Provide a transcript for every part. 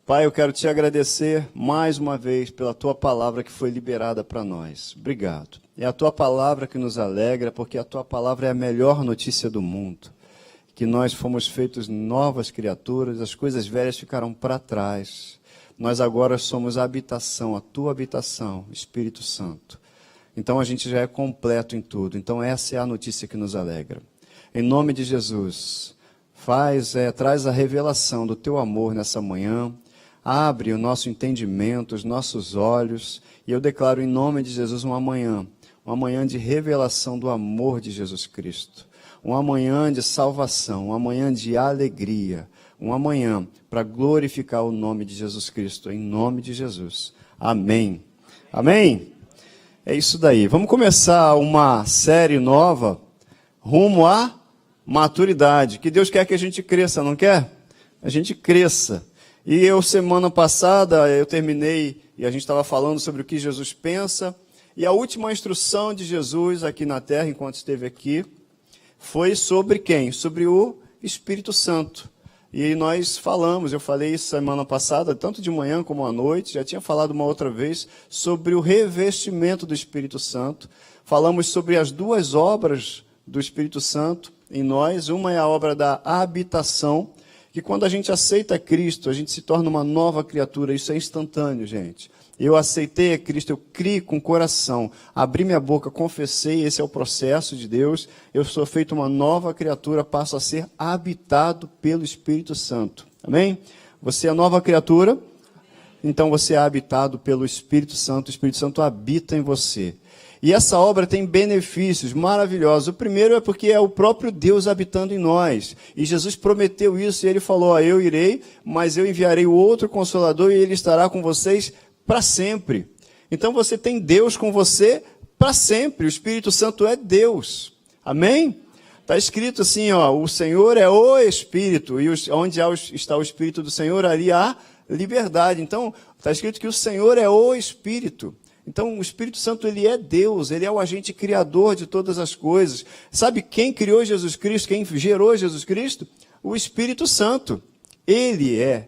Pai, eu quero te agradecer mais uma vez pela tua palavra que foi liberada para nós. Obrigado. É a tua palavra que nos alegra, porque a tua palavra é a melhor notícia do mundo. Que nós fomos feitos novas criaturas, as coisas velhas ficaram para trás. Nós agora somos a habitação, a tua habitação, Espírito Santo. Então a gente já é completo em tudo. Então essa é a notícia que nos alegra. Em nome de Jesus, traz a revelação do teu amor nessa manhã. Abre o nosso entendimento, os nossos olhos, e eu declaro em nome de Jesus uma manhã de revelação do amor de Jesus Cristo, uma manhã de salvação, uma manhã de alegria, uma manhã para glorificar o nome de Jesus Cristo, em nome de Jesus. Amém. Amém? É isso daí. Vamos começar uma série nova, rumo à maturidade, que Deus quer que a gente cresça, não quer? A gente cresça. E semana passada, eu terminei, e a gente estava falando sobre o que Jesus pensa, e a última instrução de Jesus aqui na terra, enquanto esteve aqui, foi sobre quem? Sobre o Espírito Santo. E eu falei isso semana passada, tanto de manhã como à noite, já tinha falado uma outra vez, sobre o revestimento do Espírito Santo. Falamos sobre as duas obras do Espírito Santo em nós, uma é a obra da habitação, que quando a gente aceita Cristo, a gente se torna uma nova criatura, isso é instantâneo, gente. Eu aceitei a Cristo, eu criei com o coração, abri minha boca, confessei, esse é o processo de Deus, eu sou feito uma nova criatura, passo a ser habitado pelo Espírito Santo. Amém? Você é nova criatura, então você é habitado pelo Espírito Santo, o Espírito Santo habita em você. E essa obra tem benefícios maravilhosos. O primeiro é porque é o próprio Deus habitando em nós. E Jesus prometeu isso e ele falou, eu irei, mas eu enviarei o outro Consolador e ele estará com vocês para sempre. Então você tem Deus com você para sempre. O Espírito Santo é Deus. Amém? Está escrito assim, o Senhor é o Espírito. E onde está o Espírito do Senhor, ali há liberdade. Então, está escrito que o Senhor é o Espírito. Então, o Espírito Santo, ele é Deus, ele é o agente criador de todas as coisas. Sabe quem criou Jesus Cristo, quem gerou Jesus Cristo? O Espírito Santo. Ele é.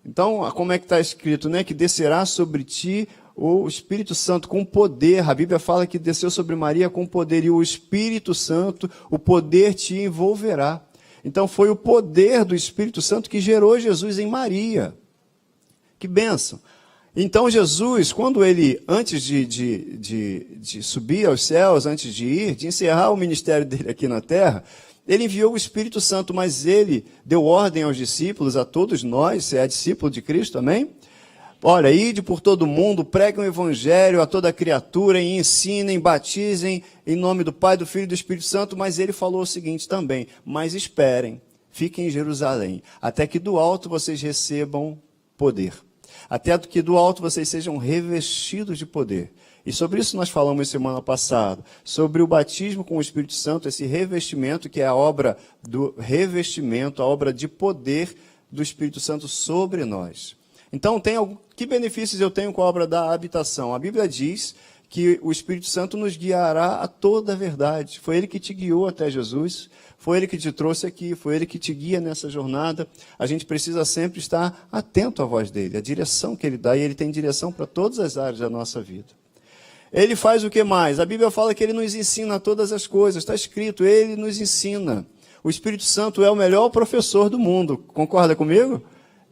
Então, como é que está escrito, né? Que descerá sobre ti o Espírito Santo com poder. A Bíblia fala que desceu sobre Maria com poder, e o Espírito Santo, o poder te envolverá. Então, foi o poder do Espírito Santo que gerou Jesus em Maria. Que bênção! Então Jesus, quando ele, antes de subir aos céus, antes de encerrar o ministério dele aqui na terra, ele enviou o Espírito Santo, mas ele deu ordem aos discípulos, a todos nós, você é discípulo de Cristo, amém? Olha, ide por todo mundo, preguem o Evangelho a toda criatura e ensinem, batizem em nome do Pai, do Filho e do Espírito Santo, mas ele falou o seguinte também, mas esperem, fiquem em Jerusalém, até que do alto vocês recebam poder. Até que do alto vocês sejam revestidos de poder. E sobre isso nós falamos semana passada, sobre o batismo com o Espírito Santo, esse revestimento, que é a obra do revestimento, a obra de poder do Espírito Santo sobre nós. Então, que benefícios eu tenho com a obra da habitação? A Bíblia diz que o Espírito Santo nos guiará a toda a verdade. Foi ele que te guiou até Jesus, foi ele que te trouxe aqui, foi ele que te guia nessa jornada. A gente precisa sempre estar atento à voz dele, à direção que ele dá, e ele tem direção para todas as áreas da nossa vida. Ele faz o que mais? A Bíblia fala que ele nos ensina todas as coisas, está escrito, ele nos ensina. O Espírito Santo é o melhor professor do mundo, concorda comigo?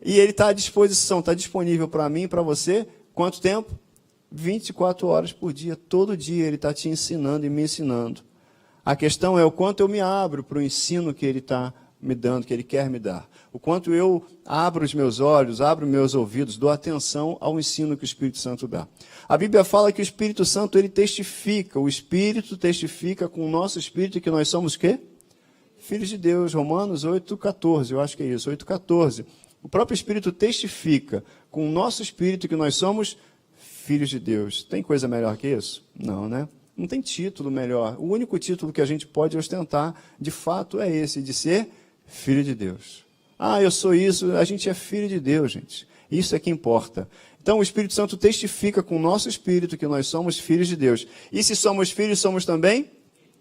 E ele está à disposição, está disponível para mim, para você, quanto tempo? 24 horas por dia, todo dia ele está te ensinando e me ensinando. A questão é o quanto eu me abro para o ensino que ele está me dando, que ele quer me dar. O quanto eu abro os meus olhos, abro meus ouvidos, dou atenção ao ensino que o Espírito Santo dá. A Bíblia fala que o Espírito Santo, ele testifica, o Espírito testifica com o nosso Espírito que nós somos o quê? Filhos de Deus, Romanos 8,14, eu acho que é isso, 8,14. O próprio Espírito testifica com o nosso Espírito que nós somos filhos de Deus. Tem coisa melhor que isso? Não, né? Não tem título melhor. O único título que a gente pode ostentar, de fato, é esse, de ser filho de Deus. Eu sou isso. A gente é filho de Deus, gente. Isso é que importa. Então, o Espírito Santo testifica com o nosso espírito que nós somos filhos de Deus. E se somos filhos, somos também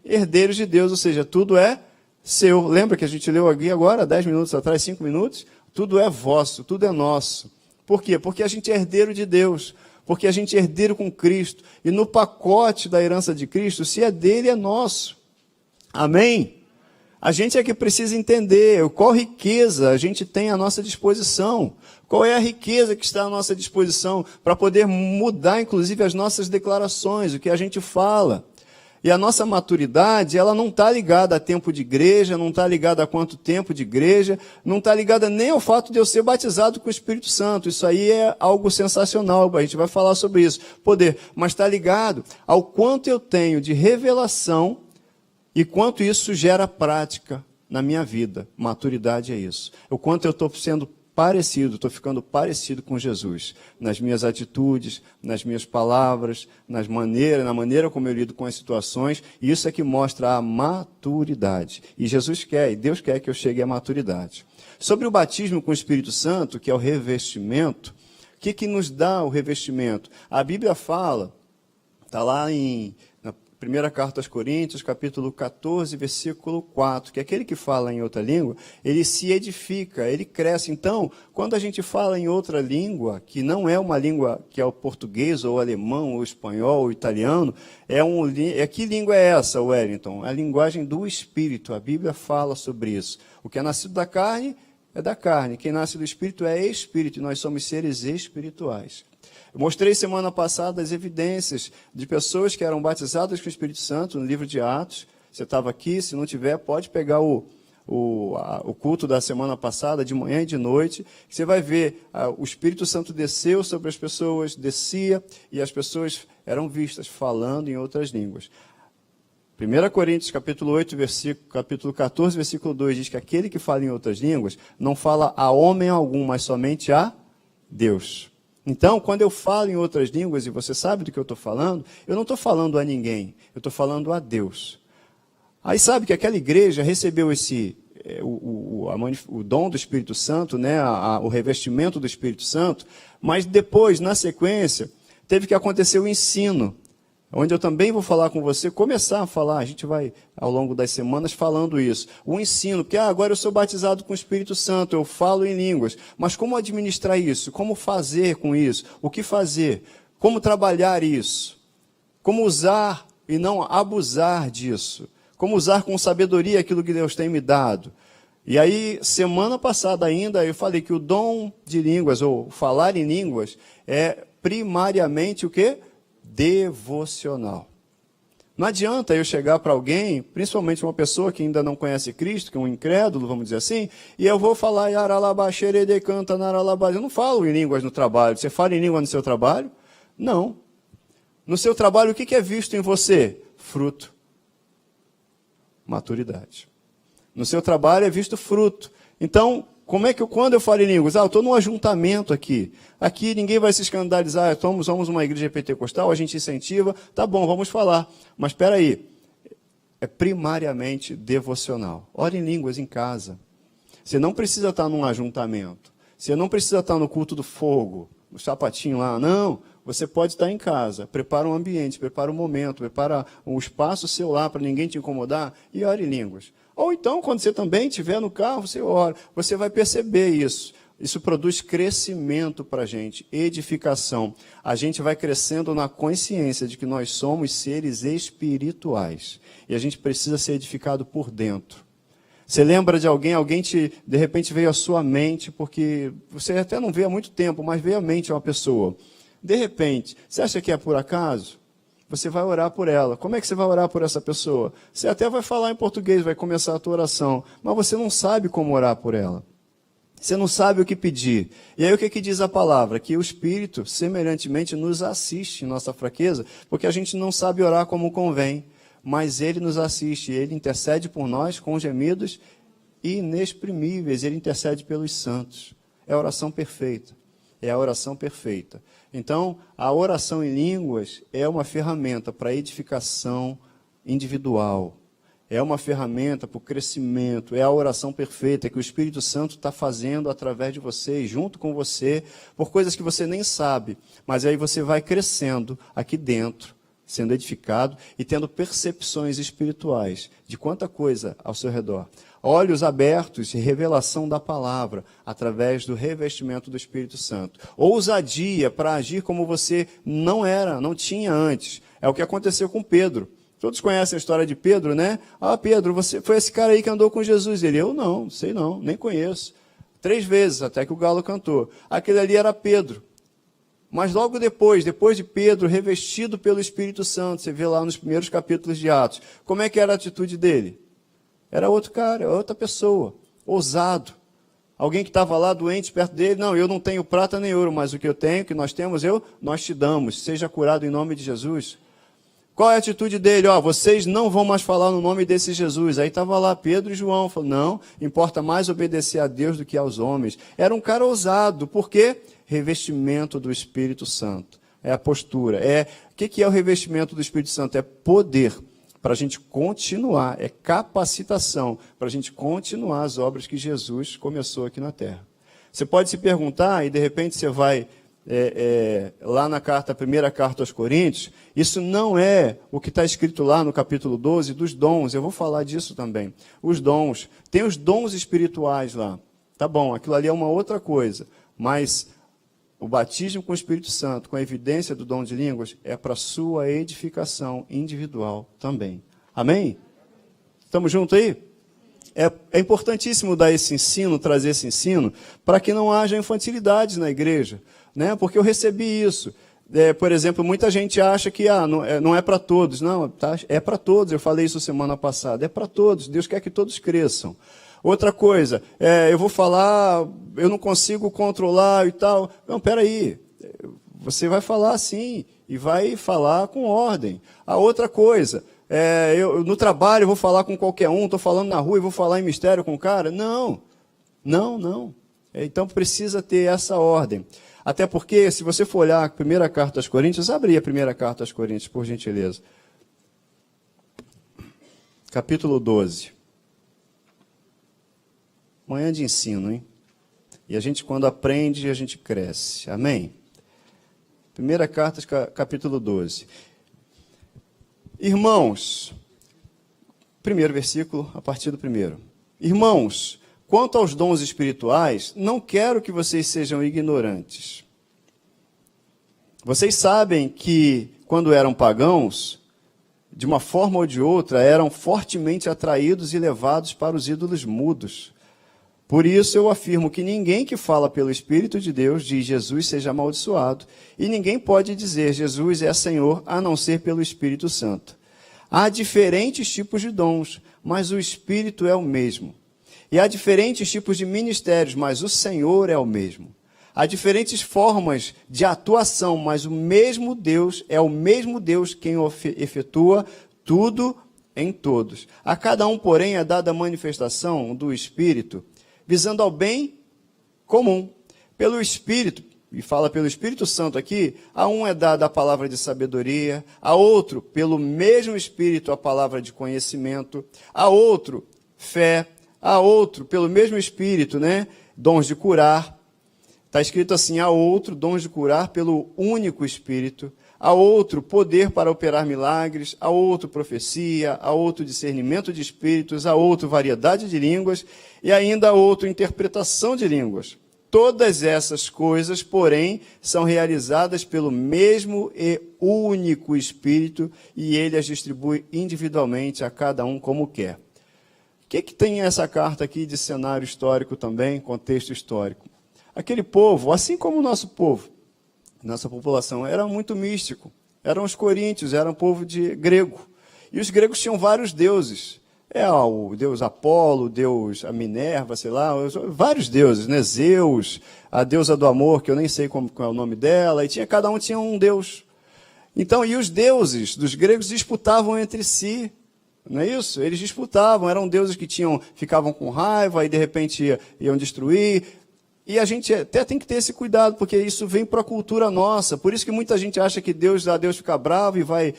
herdeiros de Deus, ou seja, tudo é seu. Lembra que a gente leu aqui agora, 10 minutos atrás, 5 minutos? tudo é vosso, tudo é nosso. Por quê? Porque a gente é herdeiro de Deus, porque a gente é herdeiro com Cristo, e no pacote da herança de Cristo, se é dele, é nosso. Amém? A gente é que precisa entender qual riqueza a gente tem à nossa disposição, qual é a riqueza que está à nossa disposição para poder mudar, inclusive, as nossas declarações, o que a gente fala. E a nossa maturidade, ela não está ligada a tempo de igreja, não está ligada a quanto tempo de igreja, não está ligada nem ao fato de eu ser batizado com o Espírito Santo. Isso aí é algo sensacional, a gente vai falar sobre isso, poder. Mas está ligado ao quanto eu tenho de revelação e quanto isso gera prática na minha vida. Maturidade é isso. O quanto eu estou sendo parecido, estou ficando parecido com Jesus, nas minhas atitudes, nas minhas palavras, na maneira como eu lido com as situações, e isso é que mostra a maturidade. E Jesus quer, e Deus quer que eu chegue à maturidade. Sobre o batismo com o Espírito Santo, que é o revestimento, o que nos dá o revestimento? A Bíblia fala, está lá na primeira carta aos Coríntios, capítulo 14, versículo 4, que aquele que fala em outra língua, ele se edifica, ele cresce. Então, quando a gente fala em outra língua, que não é uma língua que é o português, ou o alemão, ou o espanhol, ou o italiano, que língua é essa, Wellington? É a linguagem do Espírito, a Bíblia fala sobre isso. O que é nascido da carne, é da carne. Quem nasce do Espírito é Espírito, e nós somos seres espirituais. Eu mostrei semana passada as evidências de pessoas que eram batizadas com o Espírito Santo no livro de Atos. Você estava aqui, se não tiver, pode pegar o culto da semana passada, de manhã e de noite. Você vai ver, o Espírito Santo desceu sobre as pessoas, descia, e as pessoas eram vistas falando em outras línguas. 1 Coríntios, capítulo 8, capítulo 14, versículo 2, diz que aquele que fala em outras línguas não fala a homem algum, mas somente a Deus. Então, quando eu falo em outras línguas, e você sabe do que eu estou falando, eu não estou falando a ninguém, eu estou falando a Deus. Aí sabe que aquela igreja recebeu o dom do Espírito Santo, né, o revestimento do Espírito Santo, mas depois, na sequência, teve que acontecer o ensino, onde eu também vou falar com você, começar a falar, a gente vai, ao longo das semanas, falando isso. O ensino, porque agora eu sou batizado com o Espírito Santo, eu falo em línguas, mas como administrar isso? Como fazer com isso? O que fazer? Como trabalhar isso? Como usar e não abusar disso? Como usar com sabedoria aquilo que Deus tem me dado? E aí, semana passada ainda, eu falei que o dom de línguas, ou falar em línguas, é primariamente o quê? Devocional. Não adianta eu chegar para alguém, principalmente uma pessoa que ainda não conhece Cristo, que é um incrédulo, vamos dizer assim, e eu vou falar, eu não falo em línguas no trabalho. Você fala em língua no seu trabalho? Não. No seu trabalho, o que é visto em você? Fruto. Maturidade. No seu trabalho é visto fruto. Então, como é que quando eu falo em línguas? Eu estou num ajuntamento aqui. Aqui ninguém vai se escandalizar. Somos uma igreja pentecostal, a gente incentiva. Tá bom, vamos falar. Mas espera aí. É primariamente devocional. Ore em línguas em casa. Você não precisa estar num ajuntamento. Você não precisa estar no culto do fogo, no sapatinho lá. Não. Você pode estar em casa. Prepara um ambiente, prepara um momento, prepara um espaço seu lá para ninguém te incomodar e ore em línguas. Ou então, quando você também estiver no carro, você ora. Você vai perceber isso. Isso produz crescimento para a gente, edificação. A gente vai crescendo na consciência de que nós somos seres espirituais. E a gente precisa ser edificado por dentro. Você lembra de alguém de repente veio à sua mente, porque você até não vê há muito tempo, mas veio à mente uma pessoa. De repente, você acha que é por acaso? Você vai orar por ela. Como é que você vai orar por essa pessoa? Você até vai falar em português, vai começar a tua oração, mas você não sabe como orar por ela. Você não sabe o que pedir. E aí o que diz a palavra? Que o Espírito, semelhantemente, nos assiste em nossa fraqueza, porque a gente não sabe orar como convém, mas Ele nos assiste, Ele intercede por nós com gemidos inexprimíveis, Ele intercede pelos santos. É a oração perfeita. É a oração perfeita. Então, a oração em línguas é uma ferramenta para edificação individual. É uma ferramenta para o crescimento. É a oração perfeita que o Espírito Santo está fazendo através de você, junto com você, por coisas que você nem sabe. Mas aí você vai crescendo aqui dentro, sendo edificado e tendo percepções espirituais de quanta coisa ao seu redor. olhos abertos e revelação da palavra, através do revestimento do Espírito Santo. Ousadia para agir como você não tinha antes. É o que aconteceu com Pedro. Todos conhecem a história de Pedro, né? Ah, Pedro, você foi esse cara aí que andou com Jesus. Ele, eu não, sei não, nem conheço. 3 vezes, até que o galo cantou. Aquele ali era Pedro. Mas logo depois de Pedro, revestido pelo Espírito Santo, você vê lá nos primeiros capítulos de Atos, como é que era a atitude dele? Era outro cara, outra pessoa, ousado. Alguém que estava lá doente perto dele, não, eu não tenho prata nem ouro, mas o que eu tenho, que nós temos, nós te damos. Seja curado em nome de Jesus. Qual é a atitude dele? Vocês não vão mais falar no nome desse Jesus. Aí estava lá Pedro e João, falou, não, importa mais obedecer a Deus do que aos homens. Era um cara ousado, por quê? Revestimento do Espírito Santo. É a postura. O que é o revestimento do Espírito Santo? É poder para a gente continuar, é capacitação para a gente continuar as obras que Jesus começou aqui na terra. Você pode se perguntar, e de repente você vai lá na primeira carta aos Coríntios, isso não é o que está escrito lá no capítulo 12 dos dons, eu vou falar disso também. Os dons, tem os dons espirituais lá, tá bom, aquilo ali é uma outra coisa, mas o batismo com o Espírito Santo, com a evidência do dom de línguas, é para a sua edificação individual também. Amém? Estamos juntos aí? É importantíssimo dar esse ensino, trazer esse ensino, para que não haja infantilidades na igreja, né? Porque eu recebi isso. Por exemplo, muita gente acha que não é para todos. Não, tá, é para todos. Eu falei isso semana passada. É para todos. Deus quer que todos cresçam. Outra coisa, eu vou falar, eu não consigo controlar e tal. Não, peraí. Você vai falar sim e vai falar com ordem. A outra coisa, no trabalho eu vou falar com qualquer um, estou falando na rua e vou falar em mistério com o cara. Não. Então precisa ter essa ordem. Até porque, se você for olhar a primeira carta aos Coríntios, abre a primeira carta aos Coríntios, por gentileza. Capítulo 12. Manhã de ensino, hein? E a gente, quando aprende, a gente cresce. Amém? Primeira carta, capítulo 12. Irmãos, primeiro versículo, a partir do primeiro. Irmãos, quanto aos dons espirituais, não quero que vocês sejam ignorantes. Vocês sabem que, quando eram pagãos, de uma forma ou de outra, eram fortemente atraídos e levados para os ídolos mudos. Por isso eu afirmo que ninguém que fala pelo Espírito de Deus diz Jesus seja amaldiçoado, e ninguém pode dizer Jesus é Senhor a não ser pelo Espírito Santo. Há diferentes tipos de dons, mas o Espírito é o mesmo. E há diferentes tipos de ministérios, mas o Senhor é o mesmo. Há diferentes formas de atuação, mas o mesmo Deus é o mesmo Deus quem efetua tudo em todos. A cada um, porém, é dada a manifestação do Espírito, visando ao bem comum. Pelo Espírito, e fala pelo Espírito Santo aqui, a um é dada a palavra de sabedoria, a outro, pelo mesmo Espírito, a palavra de conhecimento, a outro, fé, a outro, pelo mesmo Espírito, né, dons de curar. Está escrito assim, a outro, dons de curar pelo único Espírito, a outro, poder para operar milagres, a outro, profecia, a outro, discernimento de espíritos, a outro, variedade de línguas, e ainda a outro, interpretação de línguas. Todas essas coisas, porém, são realizadas pelo mesmo e único Espírito, e ele as distribui individualmente a cada um como quer. O que tem essa carta aqui de cenário histórico também, contexto histórico? Aquele povo, assim como o nosso povo, nossa população, era muito místico. Eram os coríntios, era um povo grego. E os gregos tinham vários deuses. O deus Apolo, o deus a Minerva, sei lá, vários deuses, né? Zeus, a deusa do amor, que eu nem sei qual é o nome dela, e cada um tinha um deus. Então, e os deuses dos gregos disputavam entre si. Não é isso? Eles disputavam, eram deuses que ficavam com raiva e de repente iam destruir. E a gente até tem que ter esse cuidado, porque isso vem para a cultura nossa. Por isso que muita gente acha que Deus fica bravo e vai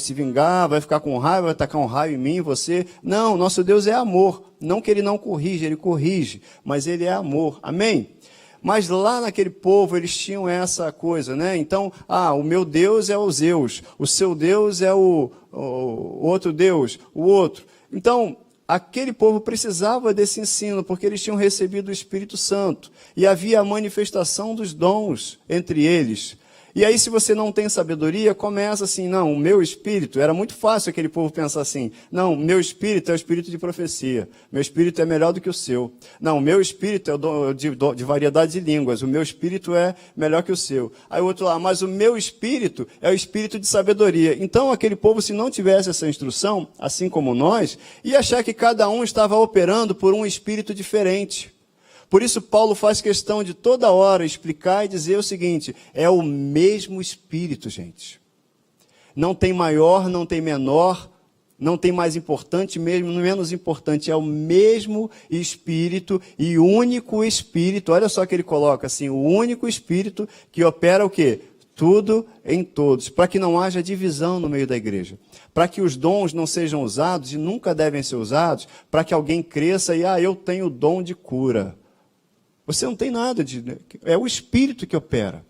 se vingar, vai ficar com raiva, vai tacar um raio em mim, em você. Não, nosso Deus é amor. Não que ele não corrige, ele corrige, mas ele é amor. Amém? Mas lá naquele povo eles tinham essa coisa, né? Então, o meu Deus é o Zeus, o seu Deus é o outro Deus, o outro. Então, aquele povo precisava desse ensino, porque eles tinham recebido o Espírito Santo, e havia a manifestação dos dons entre eles. E aí, se você não tem sabedoria, começa assim, não, o meu espírito, era muito fácil aquele povo pensar assim, não, o meu espírito é o espírito de profecia, meu espírito é melhor do que o seu. Não, o meu espírito é o de variedade de línguas, o meu espírito é melhor que o seu. Aí o outro lá, mas o meu espírito é o espírito de sabedoria. Então, aquele povo, se não tivesse essa instrução, assim como nós, ia achar que cada um estava operando por um espírito diferente. Por isso, Paulo faz questão de toda hora explicar e dizer o seguinte, é o mesmo Espírito, gente. Não tem maior, não tem menor, não tem mais importante, mesmo menos importante, é o mesmo Espírito e único Espírito. Olha só que ele coloca assim, o único Espírito que opera o quê? Tudo em todos, para que não haja divisão no meio da igreja. Para que os dons não sejam usados e nunca devem ser usados, para que alguém cresça e, eu tenho o dom de cura. Você não tem nada de... É o Espírito que opera.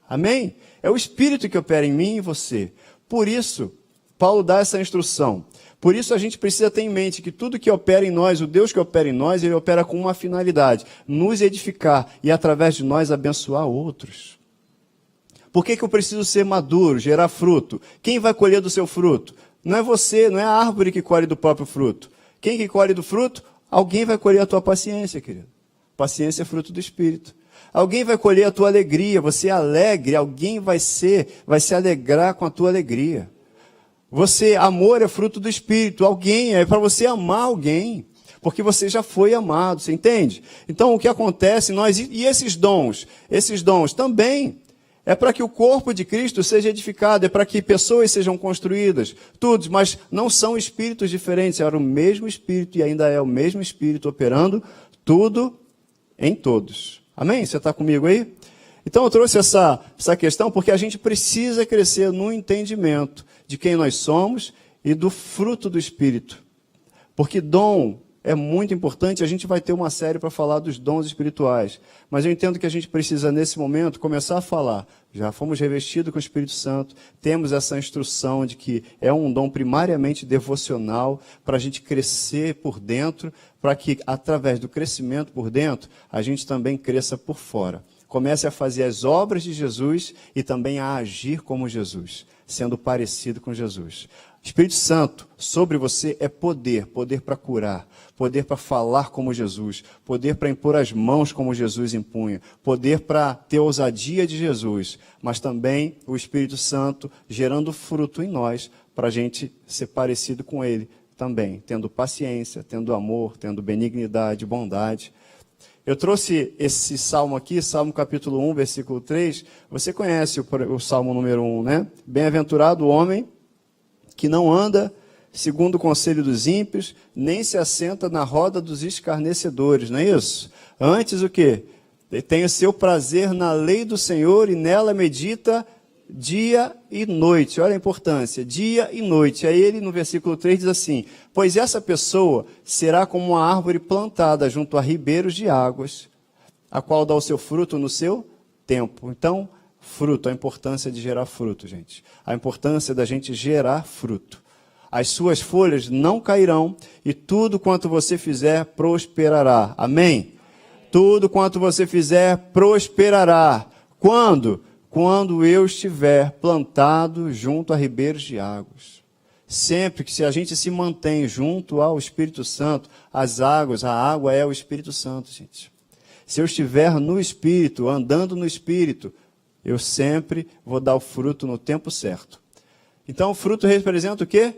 Amém? É o Espírito que opera em mim e em você. Por isso, Paulo dá essa instrução. Por isso a gente precisa ter em mente que tudo que opera em nós, o Deus que opera em nós, ele opera com uma finalidade. Nos edificar e através de nós abençoar outros. Por que eu preciso ser maduro, gerar fruto? Quem vai colher do seu fruto? Não é você, não é a árvore que colhe do próprio fruto. Quem que colhe do fruto? Alguém vai colher a tua paciência, querido. Paciência é fruto do Espírito. Alguém vai colher a tua alegria, você é alegre, alguém vai se alegrar com a tua alegria. Amor é fruto do Espírito, alguém, é para você amar alguém, porque você já foi amado, você entende? Então o que acontece, e esses dons também, é para que o corpo de Cristo seja edificado, é para que pessoas sejam construídas, todos, mas não são espíritos diferentes, era o mesmo Espírito e ainda é o mesmo Espírito operando tudo em todos. Amém? Você está comigo aí? Então eu trouxe essa questão porque a gente precisa crescer no entendimento de quem nós somos e do fruto do Espírito. Porque dom é muito importante, a gente vai ter uma série para falar dos dons espirituais. Mas eu entendo que a gente precisa, nesse momento, começar a falar. Já fomos revestidos com o Espírito Santo, temos essa instrução de que é um dom primariamente devocional, para a gente crescer por dentro, para que, através do crescimento por dentro, a gente também cresça por fora. Comece a fazer as obras de Jesus e também a agir como Jesus, sendo parecido com Jesus. Espírito Santo sobre você é poder para curar, poder para falar como Jesus, poder para impor as mãos como Jesus impunha, poder para ter a ousadia de Jesus, mas também o Espírito Santo gerando fruto em nós para a gente ser parecido com Ele também, tendo paciência, tendo amor, tendo benignidade, bondade. Eu trouxe esse salmo aqui, Salmo capítulo 1, versículo 3. Você conhece o salmo número 1, né? Bem-aventurado o homem que não anda segundo o conselho dos ímpios, nem se assenta na roda dos escarnecedores, não é isso? Antes o quê? Ele tem o seu prazer na lei do Senhor e nela medita dia e noite. Olha a importância, dia e noite. Aí ele no versículo 3 diz assim, pois essa pessoa será como uma árvore plantada junto a ribeiros de águas, a qual dá o seu fruto no seu tempo. Então, fruto, a importância de gerar fruto, gente. A importância da gente gerar fruto. As suas folhas não cairão e tudo quanto você fizer prosperará. Amém? Tudo quanto você fizer prosperará. Quando? Quando eu estiver plantado junto a ribeiros de águas. Sempre que se a gente se mantém junto ao Espírito Santo, as águas, a água é o Espírito Santo, gente. Se eu estiver no Espírito, andando no Espírito, eu sempre vou dar o fruto no tempo certo. Então, o fruto representa o quê?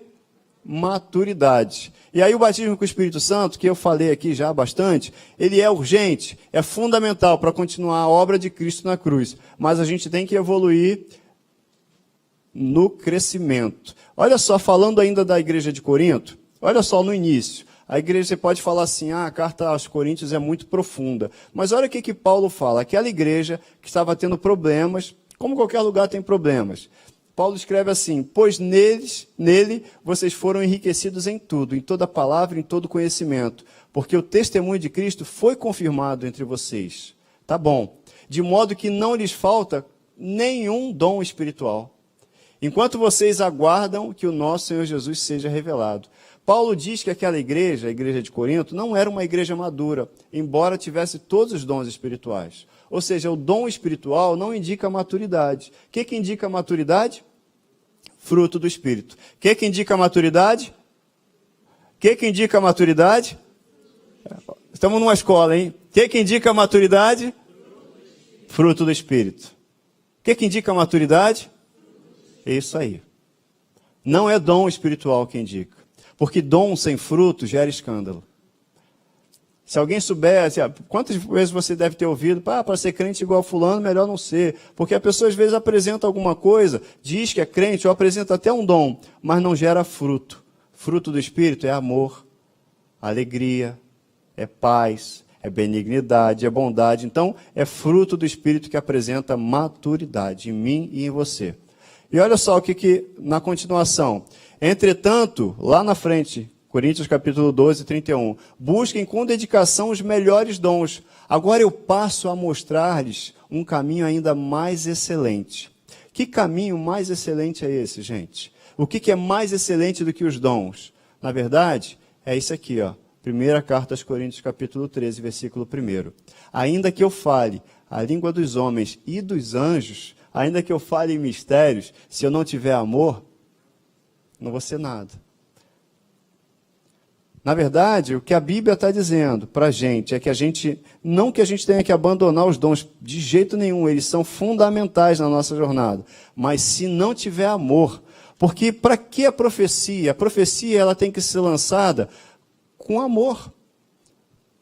Maturidade. E aí o batismo com o Espírito Santo, que eu falei aqui já bastante, ele é urgente, é fundamental para continuar a obra de Cristo na cruz. Mas a gente tem que evoluir no crescimento. Olha só, falando ainda da igreja de Corinto, olha só no início. A igreja, você pode falar assim, a carta aos Coríntios é muito profunda. Mas olha o que Paulo fala. Aquela igreja que estava tendo problemas, como qualquer lugar tem problemas. Paulo escreve assim, pois nele vocês foram enriquecidos em tudo, em toda palavra, em todo conhecimento, porque o testemunho de Cristo foi confirmado entre vocês. Tá bom. De modo que não lhes falta nenhum dom espiritual, enquanto vocês aguardam que o nosso Senhor Jesus seja revelado. Paulo diz que aquela igreja, a igreja de Corinto, não era uma igreja madura, embora tivesse todos os dons espirituais. Ou seja, o dom espiritual não indica maturidade. O que indica maturidade? Fruto do Espírito. O que indica maturidade? O que indica maturidade? Estamos numa escola, hein? O que indica maturidade? Fruto do Espírito. O que indica maturidade? É isso aí. Não é dom espiritual que indica. Porque dom sem fruto gera escândalo. Se alguém souber, quantas vezes você deve ter ouvido, para ser crente igual a fulano, melhor não ser. Porque a pessoa às vezes apresenta alguma coisa, diz que é crente, ou apresenta até um dom, mas não gera fruto. Fruto do Espírito é amor, alegria, é paz, é benignidade, é bondade. Então, é fruto do Espírito que apresenta maturidade em mim e em você. E olha só o que na continuação. Entretanto, lá na frente, Coríntios capítulo 12, 31. Busquem com dedicação os melhores dons. Agora eu passo a mostrar-lhes um caminho ainda mais excelente. Que caminho mais excelente é esse, gente? O que é mais excelente do que os dons? Na verdade, é isso aqui, ó. Primeira carta aos Coríntios capítulo 13, versículo 1. Ainda que eu fale a língua dos homens e dos anjos, ainda que eu fale em mistérios, se eu não tiver amor, não vou ser nada. Na verdade, o que a Bíblia está dizendo para a gente é que não que a gente tenha que abandonar os dons de jeito nenhum, eles são fundamentais na nossa jornada, mas se não tiver amor, porque para que a profecia? A profecia ela tem que ser lançada com amor,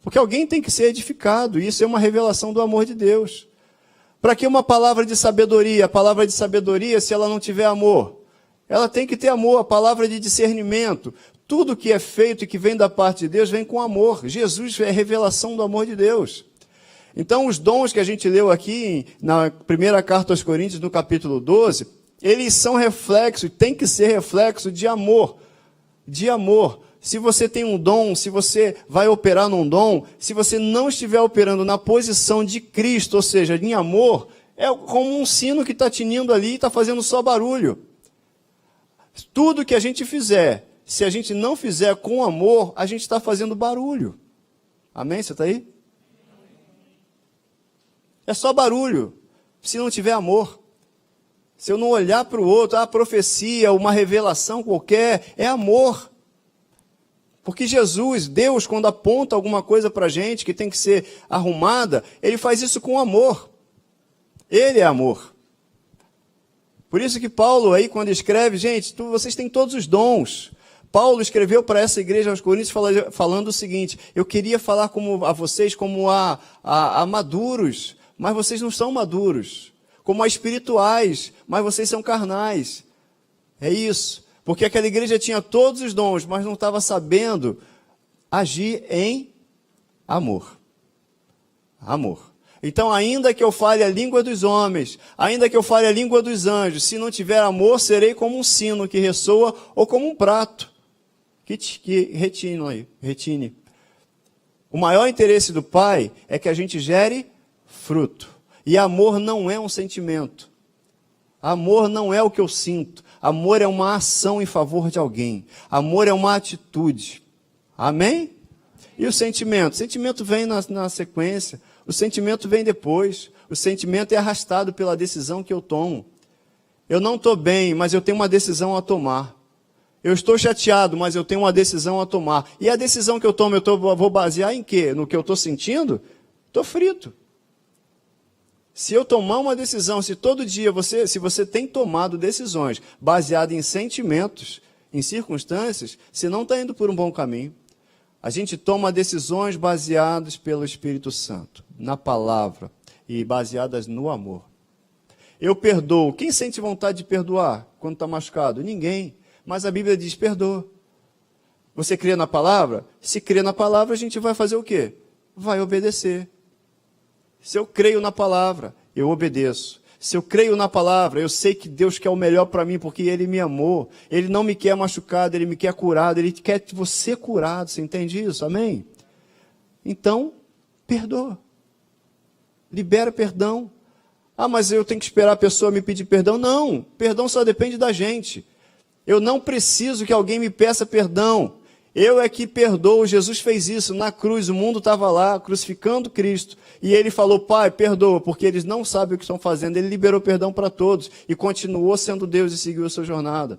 porque alguém tem que ser edificado, e isso é uma revelação do amor de Deus. Para que uma palavra de sabedoria? A palavra de sabedoria, se ela não tiver amor, ela tem que ter amor. A palavra de discernimento, tudo que é feito e que vem da parte de Deus vem com amor. Jesus é a revelação do amor de Deus. Então, os dons que a gente leu aqui na primeira carta aos Coríntios, no capítulo 12, eles são reflexo, tem que ser reflexo de amor. De amor. Se você tem um dom, se você vai operar num dom, se você não estiver operando na posição de Cristo, ou seja, em amor, é como um sino que está tinindo ali e está fazendo só barulho. Tudo que a gente fizer, se a gente não fizer com amor, a gente está fazendo barulho. Amém? Você está aí? É só barulho, se não tiver amor. Se eu não olhar para o outro, a profecia, uma revelação qualquer, é amor. Porque Jesus, Deus, quando aponta alguma coisa para a gente que tem que ser arrumada, Ele faz isso com amor. Ele é amor. Por isso que Paulo aí, quando escreve, gente, vocês têm todos os dons. Paulo escreveu para essa igreja aos Coríntios falando o seguinte: eu queria falar a vocês como a maduros, mas vocês não são maduros. Como a espirituais, mas vocês são carnais. É isso. Porque aquela igreja tinha todos os dons, mas não estava sabendo agir em amor. Amor. Então, ainda que eu fale a língua dos homens, ainda que eu fale a língua dos anjos, se não tiver amor, serei como um sino que ressoa ou como um prato que retine. O maior interesse do Pai é que a gente gere fruto. E amor não é um sentimento. Amor não é o que eu sinto. Amor é uma ação em favor de alguém. Amor é uma atitude. Amém? E o sentimento? O sentimento vem na sequência. O sentimento vem depois. O sentimento é arrastado pela decisão que eu tomo. Eu não estou bem, mas eu tenho uma decisão a tomar. Eu estou chateado, mas eu tenho uma decisão a tomar. E a decisão que eu tomo, vou basear em quê? No que eu estou sentindo? Estou frito. Se eu tomar uma decisão, se todo dia se você tem tomado decisões baseadas em sentimentos, em circunstâncias, você não está indo por um bom caminho. A gente toma decisões baseadas pelo Espírito Santo, na palavra e baseadas no amor. Eu perdoo. Quem sente vontade de perdoar quando está machucado? Ninguém. Mas a Bíblia diz, perdoa. Você crê na palavra? Se crê na palavra, a gente vai fazer o quê? Vai obedecer. Se eu creio na palavra, eu obedeço. Se eu creio na palavra, eu sei que Deus quer o melhor para mim, porque Ele me amou. Ele não me quer machucado, Ele me quer curado. Ele quer você curado, você entende isso? Amém? Então, perdoa. Libera perdão. Ah, mas eu tenho que esperar a pessoa me pedir perdão? Não, perdão só depende da gente. Eu não preciso que alguém me peça perdão. Eu é que perdoo. Jesus fez isso na cruz, o mundo estava lá, crucificando Cristo. E ele falou, Pai, perdoa, porque eles não sabem o que estão fazendo. Ele liberou perdão para todos e continuou sendo Deus e seguiu a sua jornada.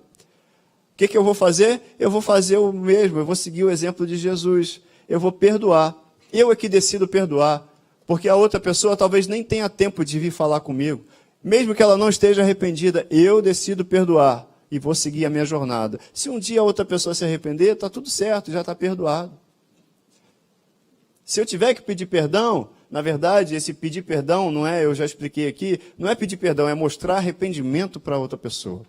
O que eu vou fazer? Eu vou fazer o mesmo, eu vou seguir o exemplo de Jesus. Eu vou perdoar. Eu é que decido perdoar, porque a outra pessoa talvez nem tenha tempo de vir falar comigo. Mesmo que ela não esteja arrependida, eu decido perdoar e vou seguir a minha jornada. Se um dia a outra pessoa se arrepender, está tudo certo, já está perdoado. Se eu tiver que pedir perdão, na verdade, esse pedir perdão não é, eu já expliquei aqui, não é pedir perdão, é mostrar arrependimento para outra pessoa.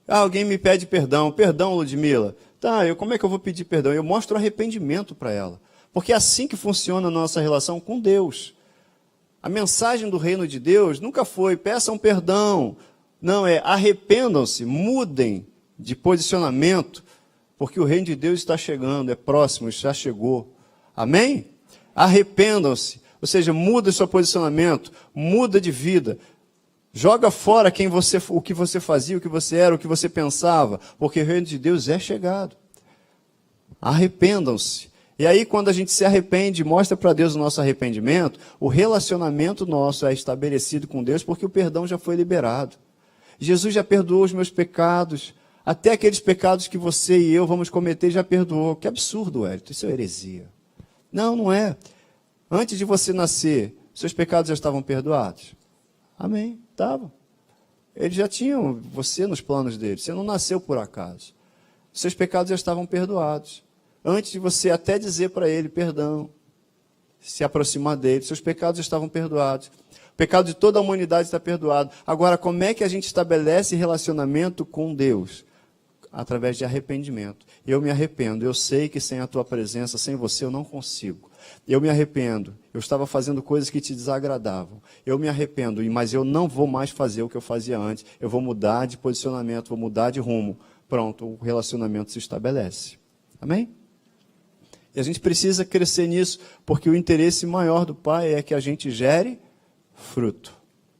Ah, alguém me pede perdão. Perdão, Ludmila. Tá, como é que eu vou pedir perdão? Eu mostro arrependimento para ela. Porque é assim que funciona a nossa relação com Deus. A mensagem do reino de Deus nunca foi, peçam perdão. Não, é arrependam-se, mudem de posicionamento, porque o reino de Deus está chegando, é próximo, já chegou. Amém? Arrependam-se, ou seja, muda seu posicionamento, muda de vida. Joga fora o que você fazia, o que você era, o que você pensava, porque o reino de Deus é chegado. Arrependam-se. E aí, quando a gente se arrepende, mostra para Deus o nosso arrependimento, o relacionamento nosso é estabelecido com Deus, porque o perdão já foi liberado. Jesus já perdoou os meus pecados, até aqueles pecados que você e eu vamos cometer, já perdoou. Que absurdo, Wellington, isso é heresia. Não, não é. Antes de você nascer, seus pecados já estavam perdoados? Amém, estavam. Eles já tinham você nos planos deles, você não nasceu por acaso. Seus pecados já estavam perdoados. Antes de você até dizer para ele perdão, se aproximar dele, seus pecados estavam perdoados. O pecado de toda a humanidade está perdoado. Agora, como é que a gente estabelece relacionamento com Deus? Através de arrependimento. Eu me arrependo, eu sei que sem a tua presença, sem você, eu não consigo. Eu me arrependo, eu estava fazendo coisas que te desagradavam. Eu me arrependo, mas eu não vou mais fazer o que eu fazia antes. Eu vou mudar de posicionamento, vou mudar de rumo. Pronto, o relacionamento se estabelece. Amém? E a gente precisa crescer nisso, porque o interesse maior do Pai é que a gente gere fruto.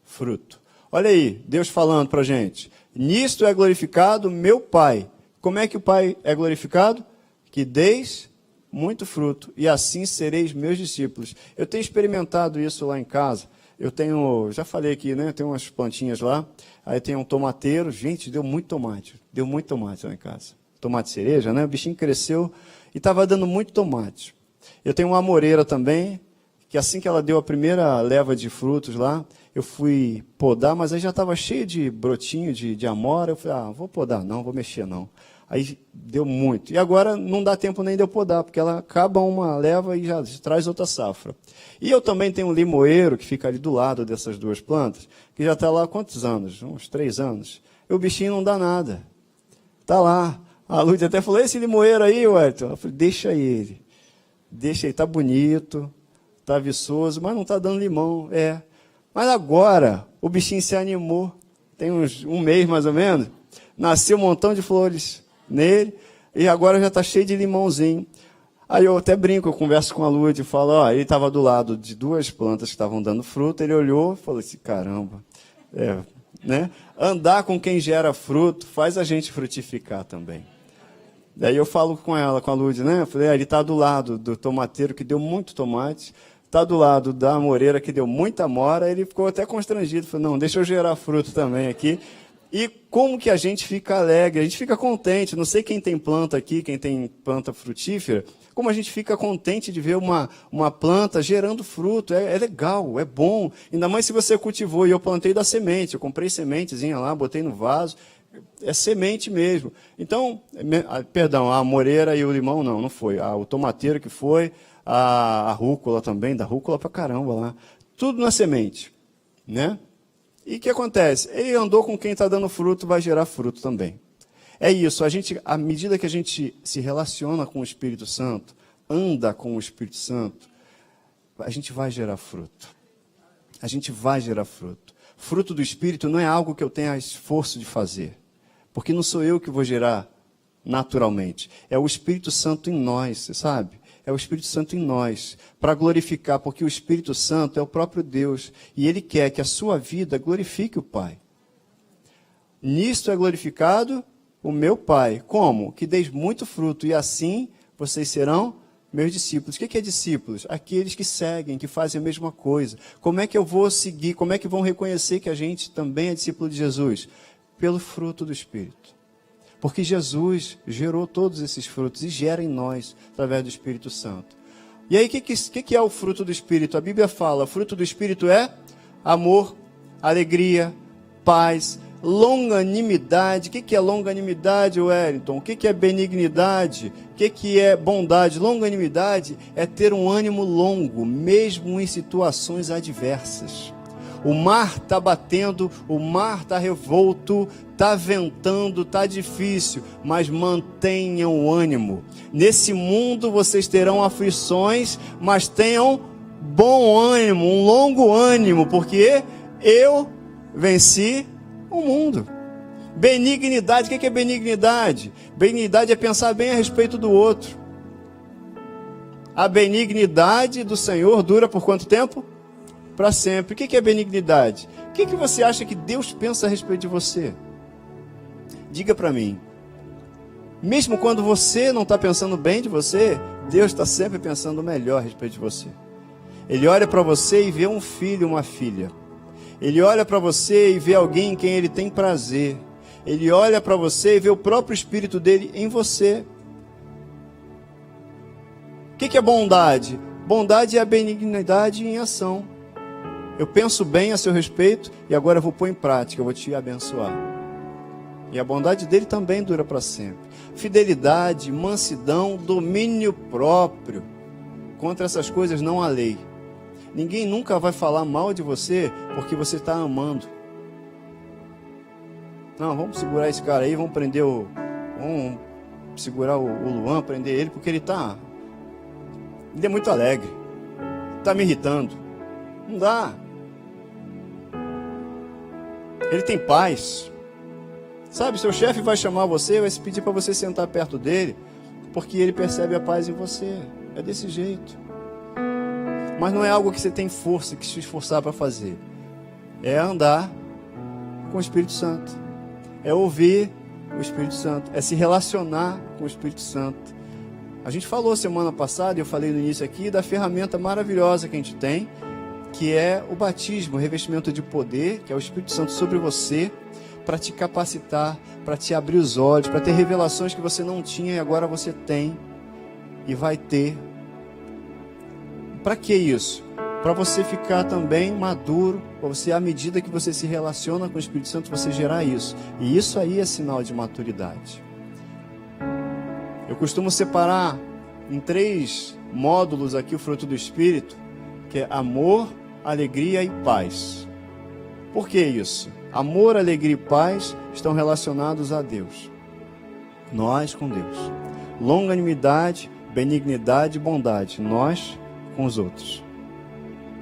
Fruto. Olha aí, Deus falando para a gente. Nisto é glorificado meu Pai. Como é que o Pai é glorificado? Que deis muito fruto, e assim sereis meus discípulos. Eu tenho experimentado isso lá em casa. Já falei aqui, né? Tem umas plantinhas lá. Aí tem um tomateiro. Gente, deu muito tomate. Deu muito tomate lá em casa. Tomate cereja, né? O bichinho cresceu e estava dando muito tomate. Eu tenho uma amoreira também, que assim que ela deu a primeira leva de frutos lá, eu fui podar, mas aí já estava cheio de brotinho de amora. Eu falei, vou podar não, vou mexer não. Aí deu muito. E agora não dá tempo nem de eu podar, porque ela acaba uma leva e já traz outra safra. E eu também tenho um limoeiro que fica ali do lado dessas duas plantas, que já está lá há quantos anos? Uns 3 anos. E o bichinho não dá nada. Está lá. A Luz até falou, esse limoeiro aí, Wellington. Eu falei, deixa ele. Deixa ele, está bonito, está viçoso, mas não está dando limão. Mas agora o bichinho se animou. Tem um mês mais ou menos. Nasceu um montão de flores nele e agora já está cheio de limãozinho. Aí eu até brinco, eu converso com a Lud e falo, ele estava do lado de 2 plantas que estavam dando fruto, ele olhou e falou assim, caramba, né? Andar com quem gera fruto faz a gente frutificar também. Daí eu falo com ela, com a Lud, né? Eu falei, ele está do lado do tomateiro que deu muito tomate, está do lado da amoreira que deu muita amora, ele ficou até constrangido, falou, não, deixa eu gerar fruto também aqui. E como que a gente fica alegre, a gente fica contente, não sei quem tem planta aqui, quem tem planta frutífera, como a gente fica contente de ver uma planta gerando fruto, é legal, é bom, ainda mais se você cultivou, e eu plantei da semente, eu comprei sementezinha lá, botei no vaso, é semente mesmo. Então, perdão, a amoreira e o limão não foi, o tomateiro que foi, a rúcula também, da rúcula pra caramba lá, tudo na semente, né? E o que acontece? Ele andou com quem está dando fruto, vai gerar fruto também. É isso, à medida que a gente se relaciona com o Espírito Santo, anda com o Espírito Santo, a gente vai gerar fruto. A gente vai gerar fruto. Fruto do Espírito não é algo que eu tenha esforço de fazer, porque não sou eu que vou gerar naturalmente. É o Espírito Santo em nós, você sabe? É o Espírito Santo em nós, para glorificar, porque o Espírito Santo é o próprio Deus, e Ele quer que a sua vida glorifique o Pai. Nisto é glorificado o meu Pai. Como? Que deis muito fruto, e assim vocês serão meus discípulos. O que é discípulos? Aqueles que seguem, que fazem a mesma coisa. Como é que eu vou seguir? Como é que vão reconhecer que a gente também é discípulo de Jesus? Pelo fruto do Espírito. Porque Jesus gerou todos esses frutos e gera em nós, através do Espírito Santo. E aí, o que é o fruto do Espírito? A Bíblia fala, o fruto do Espírito é amor, alegria, paz, longanimidade. O que é longanimidade, Wellington? O que é benignidade? O que é bondade? Longanimidade é ter um ânimo longo, mesmo em situações adversas. O mar está batendo, o mar está revolto, está ventando, está difícil, mas mantenham o ânimo. Nesse mundo vocês terão aflições, mas tenham bom ânimo, um longo ânimo, porque eu venci o mundo. Benignidade, o que é benignidade? Benignidade é pensar bem a respeito do outro. A benignidade do Senhor dura por quanto tempo? Para sempre. O que é benignidade? O que você acha que Deus pensa a respeito de você? Diga para mim. Mesmo quando você não está pensando bem de você, Deus está sempre pensando melhor a respeito de você. Ele olha para você e vê um filho, uma filha. Ele olha para você e vê alguém em quem ele tem prazer. Ele olha para você e vê o próprio Espírito dele em você. O que é bondade? Bondade é a benignidade em ação. Eu penso bem a seu respeito e agora eu vou pôr em prática, eu vou te abençoar. E a bondade dele também dura para sempre. Fidelidade, mansidão, domínio próprio. Contra essas coisas não há lei. Ninguém nunca vai falar mal de você porque você está amando. Não, vamos segurar esse cara aí, vamos segurar o Luan, prender ele, porque ele é muito alegre. Está me irritando. Não dá. Ele tem paz. Sabe, seu chefe vai chamar você, vai pedir para você sentar perto dele, porque ele percebe a paz em você. É desse jeito. Mas não é algo que você tem força, que se esforçar para fazer. É andar com o Espírito Santo. É ouvir o Espírito Santo. É se relacionar com o Espírito Santo. A gente falou semana passada, eu falei no início aqui, da ferramenta maravilhosa que a gente tem, que é o batismo, o revestimento de poder, que é o Espírito Santo sobre você, para te capacitar, para te abrir os olhos, para ter revelações que você não tinha e agora você tem e vai ter. Para que isso? Para você ficar também maduro, para você, à medida que você se relaciona com o Espírito Santo, você gerar isso. E isso aí é sinal de maturidade. Eu costumo separar em 3 módulos aqui o fruto do Espírito, que é amor, alegria e paz. Por que isso? Amor, alegria e paz estão relacionados a Deus. Nós com Deus. Longanimidade, benignidade e bondade. Nós com os outros.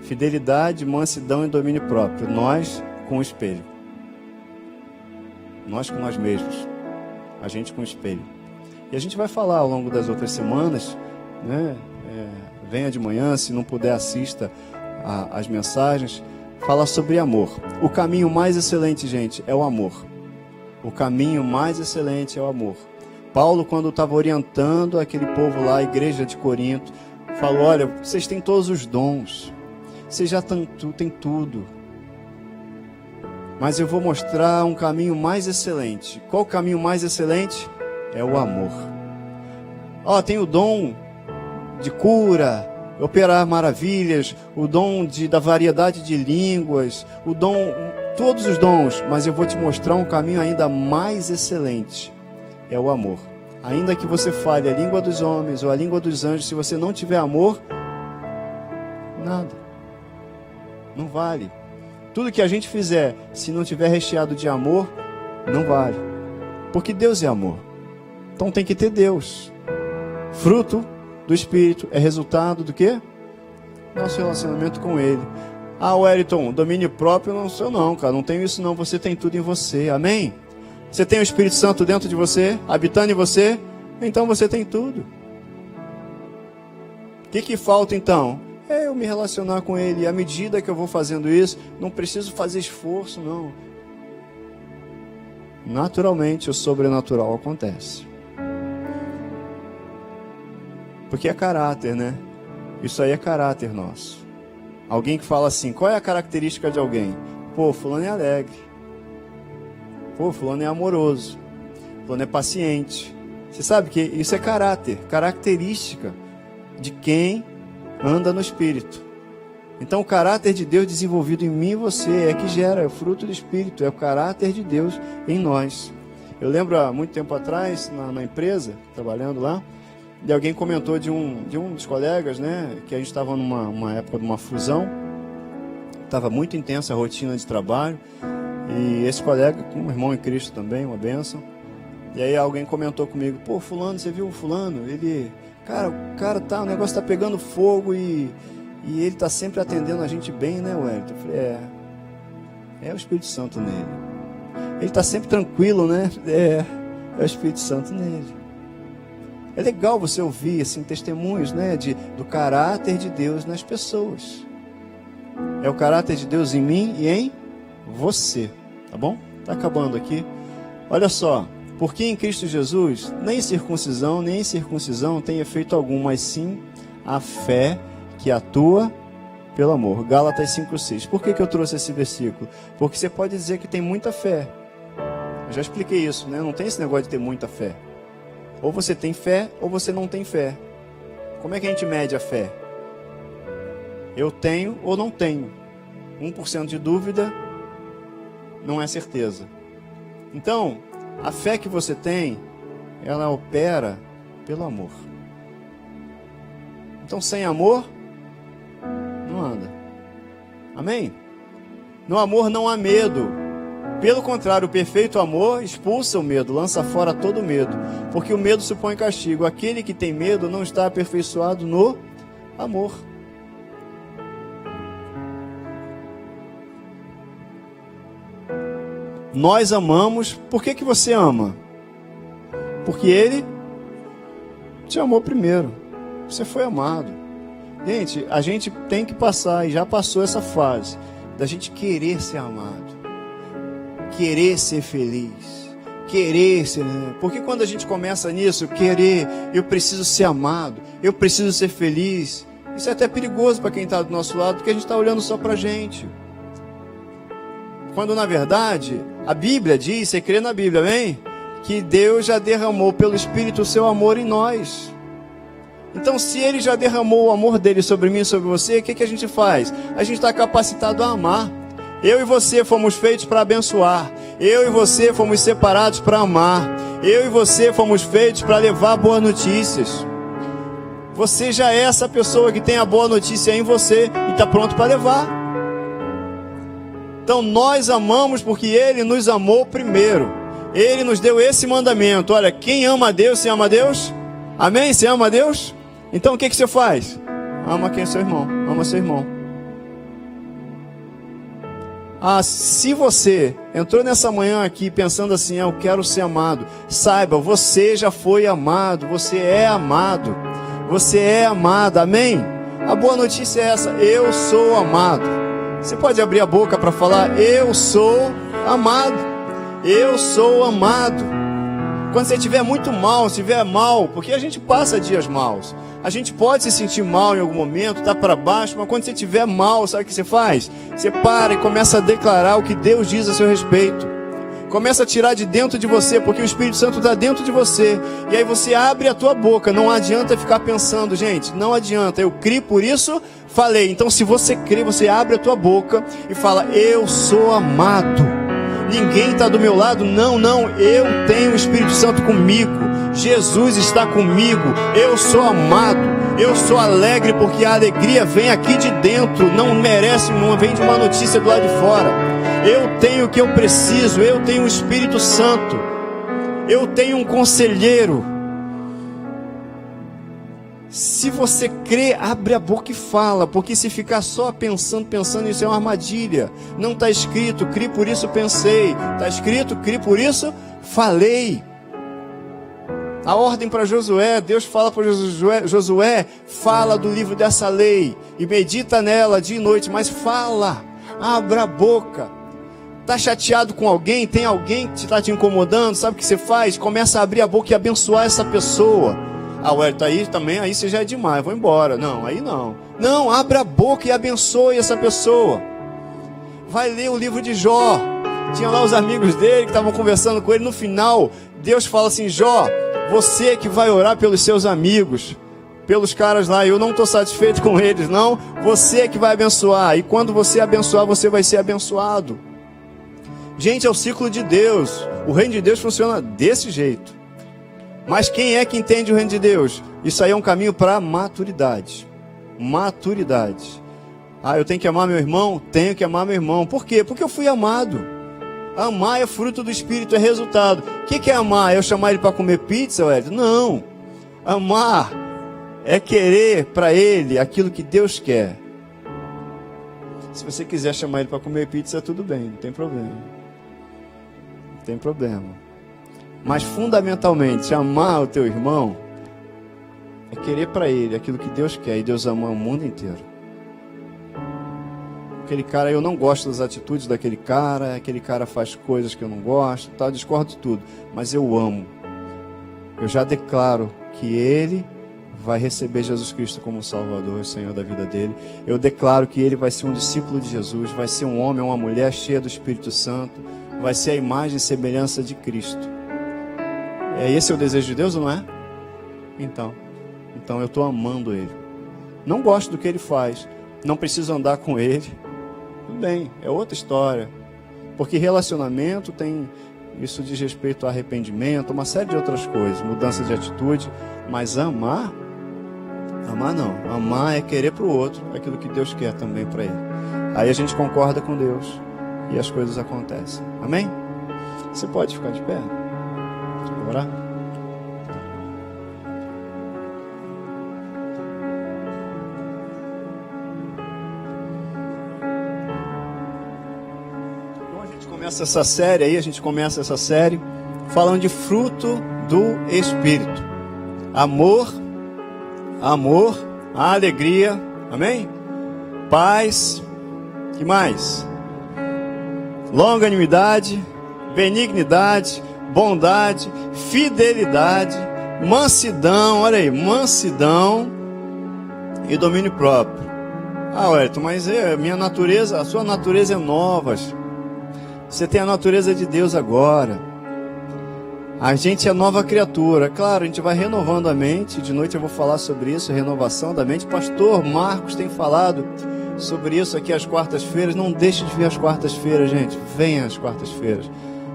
Fidelidade, mansidão e domínio próprio. Nós com o espelho. Nós com nós mesmos. A gente com o espelho. E a gente vai falar ao longo das outras semanas, né? Venha de manhã, se não puder, assista as mensagens. Fala sobre amor. O caminho mais excelente, gente, é o amor. O caminho mais excelente é o amor. Paulo, quando estava orientando aquele povo lá, a igreja de Corinto, falou: olha, vocês têm todos os dons, vocês já têm tudo, mas eu vou mostrar um caminho mais excelente. Qual o caminho mais excelente? É o amor. Tem o dom de cura, operar maravilhas, o dom da variedade de línguas, todos os dons, mas eu vou te mostrar um caminho ainda mais excelente. É o amor. Ainda que você fale a língua dos homens ou a língua dos anjos, se você não tiver amor, nada. Não vale. Tudo que a gente fizer, se não tiver recheado de amor, não vale. Porque Deus é amor. Então tem que ter Deus. Fruto do Espírito é resultado do quê? Nosso relacionamento com Ele. Wellington, domínio próprio não sou não, cara. Não tenho isso não. Você tem tudo em você. Amém? Você tem o Espírito Santo dentro de você, habitando em você, então você tem tudo. O que falta então? É eu me relacionar com Ele. E à medida que eu vou fazendo isso, não preciso fazer esforço, não. naturalmente o sobrenatural acontece. Porque é caráter, né? Isso aí é caráter nosso. Alguém que fala assim, qual é a característica de alguém? Pô, fulano é alegre. Pô, fulano é amoroso. Fulano é paciente. Você sabe que isso é caráter, característica de quem anda no Espírito. Então o caráter de Deus desenvolvido em mim e você é que gera, é o fruto do Espírito, é o caráter de Deus em nós. Eu lembro há muito tempo atrás, na empresa, trabalhando lá, e alguém comentou de um dos colegas, né, que a gente estava numa época de uma fusão, estava muito intensa a rotina de trabalho, e esse colega, um irmão em Cristo também, uma bênção, e aí alguém comentou comigo, pô, fulano, você viu o fulano? Ele, cara tá, o negócio tá pegando fogo e ele tá sempre atendendo a gente bem, né, Wellington? Eu falei, é o Espírito Santo nele. Ele tá sempre tranquilo, né? É o Espírito Santo nele. É legal você ouvir, assim, testemunhos, né, do caráter de Deus nas pessoas. É o caráter de Deus em mim e em você, tá bom? Tá acabando aqui. Olha só. Porque em Cristo Jesus, nem circuncisão, nem incircuncisão tem efeito algum, mas sim a fé que atua pelo amor. Gálatas 5,6. Por que eu trouxe esse versículo? Porque você pode dizer que tem muita fé. Eu já expliquei isso, né? Não tem esse negócio de ter muita fé. Ou você tem fé, ou você não tem fé. Como é que a gente mede a fé? Eu tenho ou não tenho. 1% de dúvida não é certeza. Então, a fé que você tem, ela opera pelo amor. Então, sem amor, não anda. Amém? No amor não há medo. Pelo contrário, o perfeito amor expulsa o medo, lança fora todo medo. Porque o medo supõe castigo. Aquele que tem medo não está aperfeiçoado no amor. Nós amamos. Por que você ama? Porque Ele te amou primeiro. Você foi amado. Gente, a gente tem que passar, e já passou essa fase, da gente querer ser amado. Querer ser feliz. Querer ser... Porque quando a gente começa nisso, querer, eu preciso ser amado, eu preciso ser feliz, isso é até perigoso para quem está do nosso lado, porque a gente está olhando só para a gente. Quando na verdade, a Bíblia diz, você crê na Bíblia, amém? Que Deus já derramou pelo Espírito o seu amor em nós. Então se Ele já derramou o amor dele sobre mim e sobre você, o que a gente faz? A gente está capacitado a amar. Eu e você fomos feitos para abençoar. Eu e você fomos separados para amar. Eu e você fomos feitos para levar boas notícias. Você já é essa pessoa que tem a boa notícia em você e está pronto para levar. Então nós amamos porque Ele nos amou primeiro. Ele nos deu esse mandamento. Olha, quem ama a Deus, você ama a Deus? Amém? Você ama a Deus? Então o que você faz? Ama quem é seu irmão. Ama seu irmão. Se você entrou nessa manhã aqui pensando assim, eu quero ser amado, saiba, você já foi amado. Você é amado. Você é amado. Amém? A boa notícia é essa. Eu sou amado. Você pode abrir a boca para falar, eu sou amado. Eu sou amado. Quando você estiver muito mal, se estiver mal, porque a gente passa dias maus. A gente pode se sentir mal em algum momento, tá para baixo, mas quando você estiver mal, sabe o que você faz? Você para e começa a declarar o que Deus diz a seu respeito. Começa a tirar de dentro de você, porque o Espírito Santo está dentro de você. E aí você abre a tua boca. Não adianta ficar pensando, gente, não adianta. Eu criei, por isso falei. Então se você crê, você abre a tua boca e fala, eu sou amado. Ninguém está do meu lado, não, eu tenho o Espírito Santo comigo, Jesus está comigo, eu sou amado, eu sou alegre, porque a alegria vem aqui de dentro, não vem de uma notícia do lado de fora. Eu tenho o que eu preciso, eu tenho o Espírito Santo, eu tenho um conselheiro. Se você crê, abre a boca e fala, porque se ficar só pensando, isso é uma armadilha. Não está escrito, criei por isso pensei. Está escrito, criei por isso falei. A ordem para Josué, Deus fala para Josué, fala do livro dessa lei, e medita nela dia e noite, mas fala, abra a boca. Está chateado com alguém? Tem alguém que está te incomodando? Sabe o que você faz? Começa a abrir a boca e abençoar essa pessoa. Ah, ué, tá aí também, aí você já é demais, vou embora. Não, aí não. Não, abre a boca e abençoe essa pessoa. Vai ler o livro de Jó. Tinha lá os amigos dele que estavam conversando com ele. No final, Deus fala assim: Jó, você que vai orar pelos seus amigos, pelos caras lá, eu não estou satisfeito com eles, não. Você que vai abençoar. E quando você abençoar, você vai ser abençoado. Gente, é o ciclo de Deus. O reino de Deus funciona desse jeito. Mas quem é que entende o reino de Deus? Isso aí é um caminho para maturidade. Maturidade. Ah, eu tenho que amar meu irmão? Tenho que amar meu irmão. Por quê? Porque eu fui amado. Amar é fruto do Espírito, é resultado. O que é amar? É eu chamar ele para comer pizza, Ed? Não. Amar é querer para ele aquilo que Deus quer. Se você quiser chamar ele para comer pizza, tudo bem, não tem problema. Não tem problema. Mas fundamentalmente, amar o teu irmão é querer para ele aquilo que Deus quer. E Deus ama o mundo inteiro. Aquele cara, eu não gosto das atitudes daquele cara faz coisas que eu não gosto, tá? Eu discordo de tudo, mas eu amo. Eu já declaro que ele vai receber Jesus Cristo como Salvador e Senhor da vida dele. Eu declaro que ele vai ser um discípulo de Jesus, vai ser um homem, uma mulher cheia do Espírito Santo, vai ser a imagem e semelhança de Cristo. Esse é o desejo de Deus, não é? Então eu estou amando ele. Não gosto do que ele faz, não preciso andar com ele. Tudo bem, é outra história. Porque relacionamento tem... Isso diz respeito a arrependimento, uma série de outras coisas, mudança de atitude. Mas amar não. Amar é querer para o outro aquilo que Deus quer também para ele. Aí a gente concorda com Deus e as coisas acontecem. Amém? Você pode ficar de pé. Vamos orar? A gente começa essa série falando de fruto do Espírito. Amor, alegria, amém? Paz, que mais? Longanimidade, benignidade, bondade, fidelidade, mansidão, olha aí, mansidão e domínio próprio. Ah, Wellington, mas a sua natureza é nova. Você tem a natureza de Deus agora. A gente é nova criatura. Claro, a gente vai renovando a mente. De noite eu vou falar sobre isso, renovação da mente. Pastor Marcos tem falado sobre isso aqui às quartas-feiras. Não deixe de vir às quartas-feiras, gente. Venha às quartas-feiras.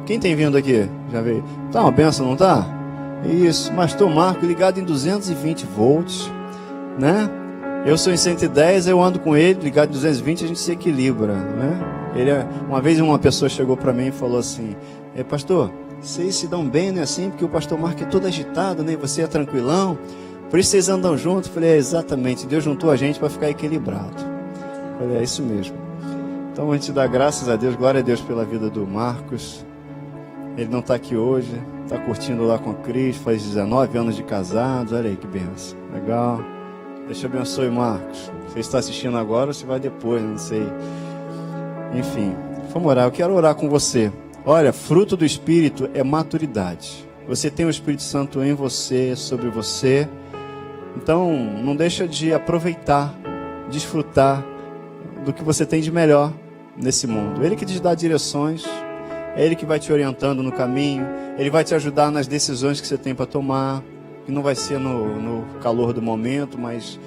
Quem tem vindo aqui? Já veio? Tá uma benção, não tá? Isso. Pastor Marcos ligado em 220 volts, né? Eu sou em 110, eu ando com ele, ligado em 220, a gente se equilibra, né? Uma vez uma pessoa chegou para mim e falou assim: pastor, vocês se dão bem, né? Assim, porque o pastor Marcos é todo agitado, né? E você é tranquilão, por isso vocês andam juntos. Eu falei: exatamente, Deus juntou a gente para ficar equilibrado. Eu falei: é isso mesmo. Então a gente dá graças a Deus, glória a Deus pela vida do Marcos. Ele não está aqui hoje, está curtindo lá com a Cris, faz 19 anos de casados. Olha aí que benção, legal. Deus te abençoe, Marcos. Você está assistindo agora ou você vai depois, não sei. Enfim, vamos orar. Eu quero orar com você. Olha, fruto do Espírito é maturidade. Você tem o Espírito Santo em você, sobre você. Então, não deixa de aproveitar, desfrutar do que você tem de melhor nesse mundo. Ele que te dá direções, é Ele que vai te orientando no caminho, Ele vai te ajudar nas decisões que você tem para tomar, que não vai ser no calor do momento, mas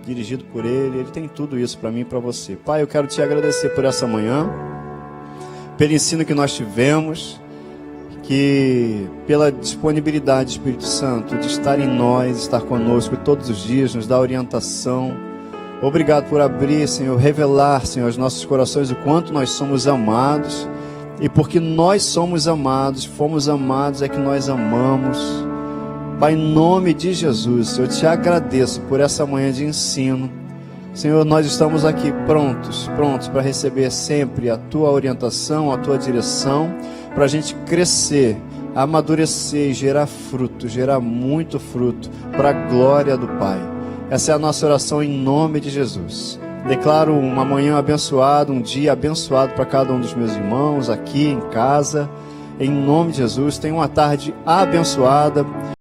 dirigido por Ele. Ele tem tudo isso para mim e para você. Pai, eu quero te agradecer por essa manhã, pelo ensino que nós tivemos, pela disponibilidade, Espírito Santo, de estar em nós, estar conosco todos os dias, nos dar orientação. Obrigado por abrir, Senhor, revelar, Senhor, aos nossos corações o quanto nós somos amados. E porque nós somos amados, fomos amados, é que nós amamos. Pai, em nome de Jesus, eu te agradeço por essa manhã de ensino. Senhor, nós estamos aqui prontos para receber sempre a Tua orientação, a Tua direção, para a gente crescer, amadurecer e gerar fruto, gerar muito fruto, para a glória do Pai. Essa é a nossa oração em nome de Jesus. Declaro uma manhã abençoada, um dia abençoado para cada um dos meus irmãos aqui em casa. Em nome de Jesus, tenha uma tarde abençoada.